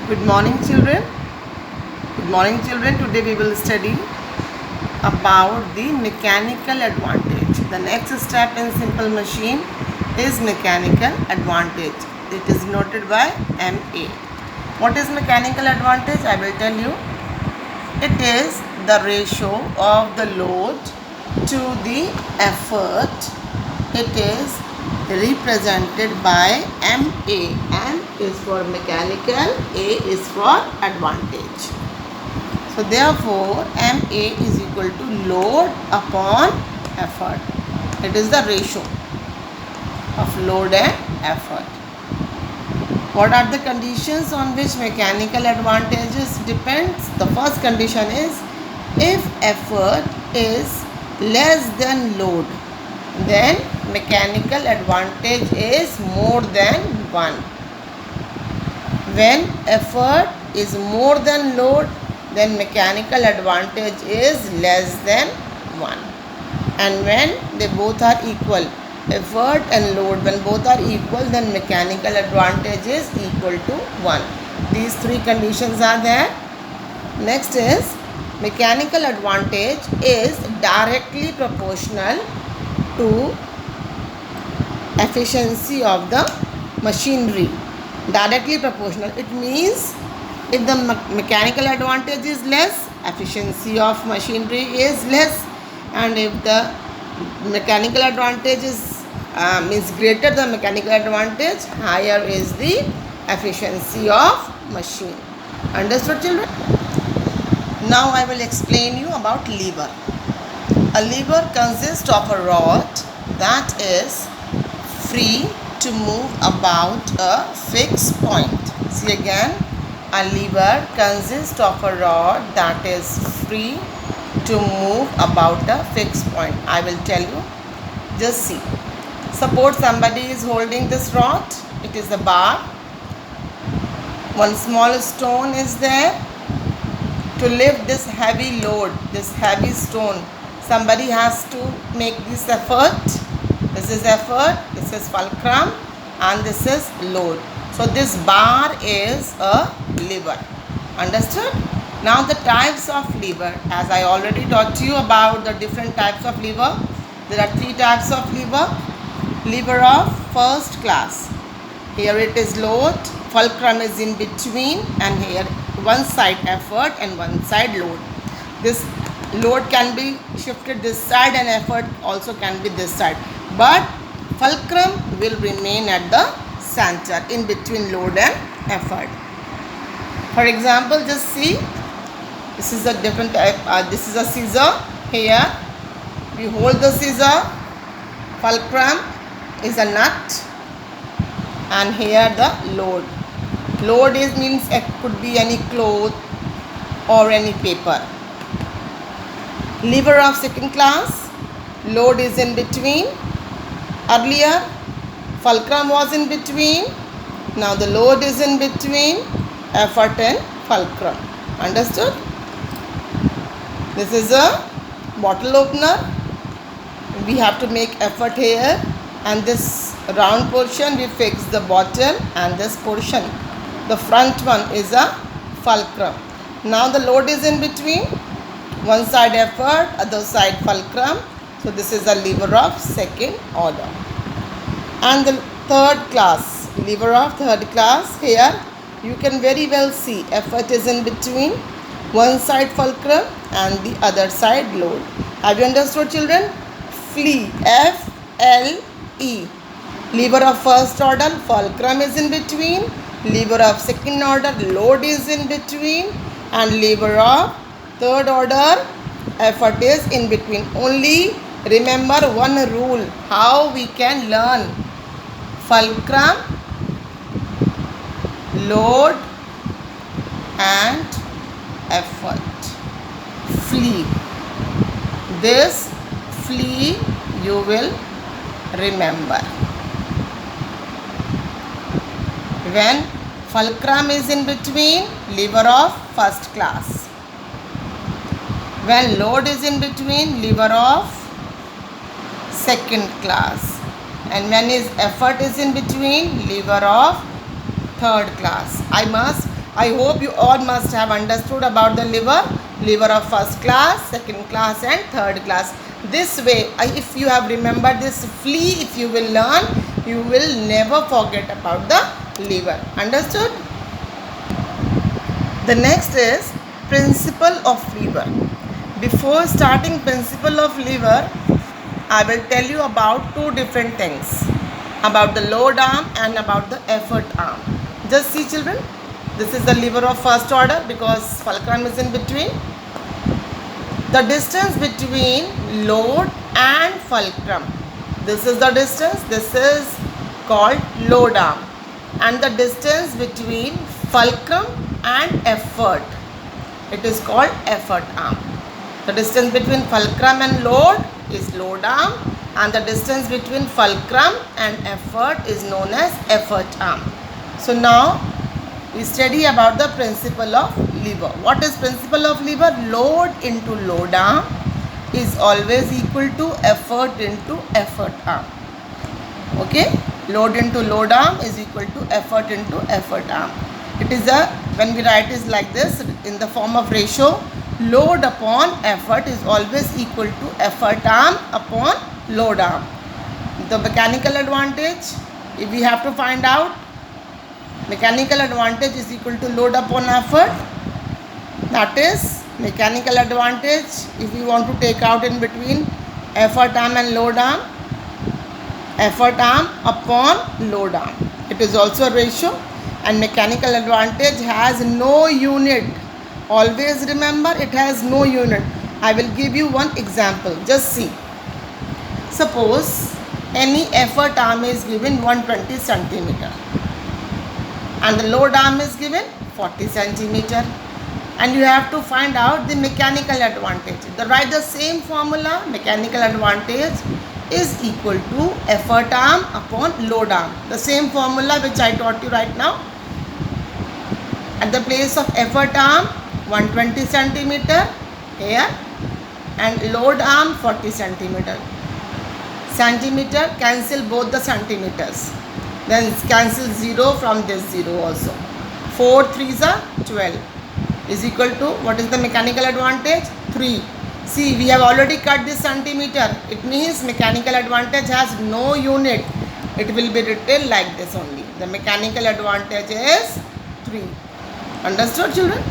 Good morning, children. Good morning, children. Today we will study about the mechanical advantage. The next step in simple machine is mechanical advantage. It is noted by MA. What is mechanical advantage? I will tell you. It is the ratio of the load to the effort. It is represented by MA. M is for mechanical, A is for advantage. So therefore MA is equal to load upon effort. It is the ratio of load and effort. What are the conditions on which mechanical advantages depends? The first condition is if effort is less than load, then mechanical advantage is more than 1. When effort is more than load, then mechanical advantage is less than 1. And when they both are equal, effort and load, when both are equal, then mechanical advantage is equal to 1. These three conditions are there. Next is mechanical advantage is directly proportional to efficiency of the machinery. Directly proportional. It means if the mechanical advantage is less, efficiency of machinery is less, and if the mechanical advantage is greater than mechanical advantage, higher is the efficiency of machine. Understood, children? Now I will explain you about lever. A lever consists of a rod that is free to move about a fixed point. See again, a lever consists of a rod that is free to move about a fixed point. I will tell you. Just see. Suppose somebody is holding this rod. It is a bar. One small stone is there. To lift this heavy load, this heavy stone, somebody has to make this effort. This is effort, this is fulcrum, and this is load. So this bar is a lever. Understood? Now the types of lever, as I already taught you about the different types of lever. There are 3 types of lever. Lever of first class. Here it is load, fulcrum is in between, and here one side effort and one side load. This load can be shifted this side and effort also can be this side. But fulcrum will remain at the center in between load and effort. For example, just see, this is a different type. This is a scissor. Here we hold the scissor. Fulcrum is a nut, and here the load. Load is means it could be any cloth or any paper. Lever of second class. Load is in between. Earlier fulcrum was in between. Now the load is in between effort and fulcrum. Understood? This is a bottle opener. We have to make effort here, and this round portion we fix the bottle, and this portion, the front one, is a fulcrum. Now the load is in between. One side effort, other side fulcrum. So this is a lever of second order. And the third class, lever of third class, here you can very well see effort is in between. One side fulcrum and the other side load. Have you understood, children? Flee, F-L-E. Lever of first order, fulcrum is in between. Lever of second order, load is in between. And lever of third order, effort is in between. Only remember one rule, how we can learn. Fulcrum, load and effort. Flee. This flee you will remember. When fulcrum is in between, lever of first class. When load is in between, lever of second class. And when effort is in between, lever of third class. I must I hope you all must have understood about the liver of first class, second class and third class. This way, if you have remembered this flea, if you will learn, you will never forget about the liver. Understood? The next is principle of liver. Before starting principle of liver, I will tell you about two different things, about the load arm and about the effort arm. Just see children, this is the liver of first order because fulcrum is in between. The distance between load and fulcrum, this is the distance, this is called load arm, and the distance between fulcrum and effort, it is called effort arm. The distance between fulcrum and load is load arm, and the distance between fulcrum and effort is known as effort arm. So now we study about the principle of lever. What is principle of lever? Load into load arm is always equal to effort into effort arm. Okay, load into load arm is equal to effort into effort arm. It is when we write is like this in the form of ratio, load upon effort is always equal to effort arm upon load arm. The mechanical advantage, if we have to find out, mechanical advantage is equal to load upon effort. That is mechanical advantage if we want to take out in between effort arm and load arm, effort arm upon load arm. It is also a ratio, and mechanical advantage has no unit. Always remember, it has no unit. I will give you one example. Just see. Suppose any effort arm is given 120 centimeter and the load arm is given 40 centimeter, and you have to find out the mechanical advantage. Write the same formula. Mechanical advantage is equal to effort arm upon load arm. The same formula which I taught you right now. At the place of effort arm 120 centimeter here and load arm 40 centimeter. Centimeter, cancel both the centimeters. Then cancel 0 from this 0 also. 4 3s are 12 is equal to, what is the mechanical advantage? 3. See, we have already cut this centimeter. It means mechanical advantage has no unit. It will be written like this only. The mechanical advantage is 3. Understood children?